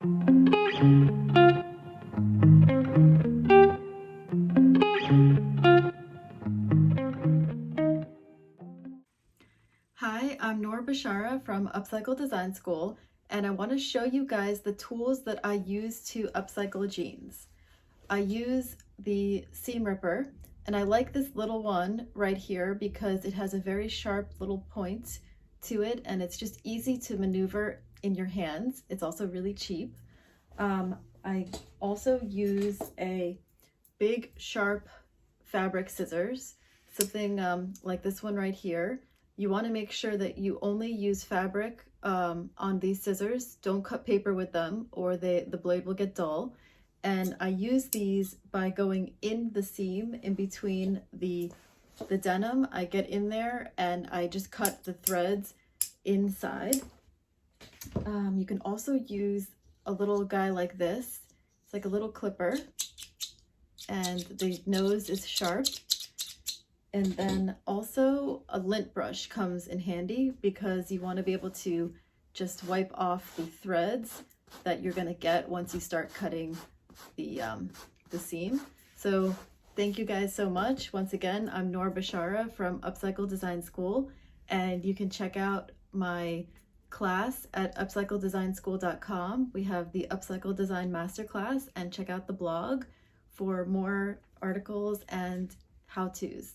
Hi, I'm Noor Bashara from Upcycle Design School, and I want to show you guys the tools that I use to upcycle jeans. I use the seam ripper, and I like this little one right here because it has a very sharp little point to it, and it's just easy to maneuver in your hands. It's also really cheap. I also use a big sharp fabric scissors, something like this one right here. You want to make sure that you only use fabric on these scissors. Don't cut paper with them or the blade will get dull. And I use these by going in the seam in between the denim. I get in there and I just cut the threads inside. You can also use a little guy like this. It's like a little clipper and the nose is sharp. And then also a lint brush comes in handy because you want to be able to just wipe off the threads that you're going to get once you start cutting the seam. So thank you guys so much. Once again, I'm Noor Bashara from Upcycle Design School, and you can check out my class at upcycledesignschool.com. We have the Upcycle Design Masterclass, and check out the blog for more articles and how-tos.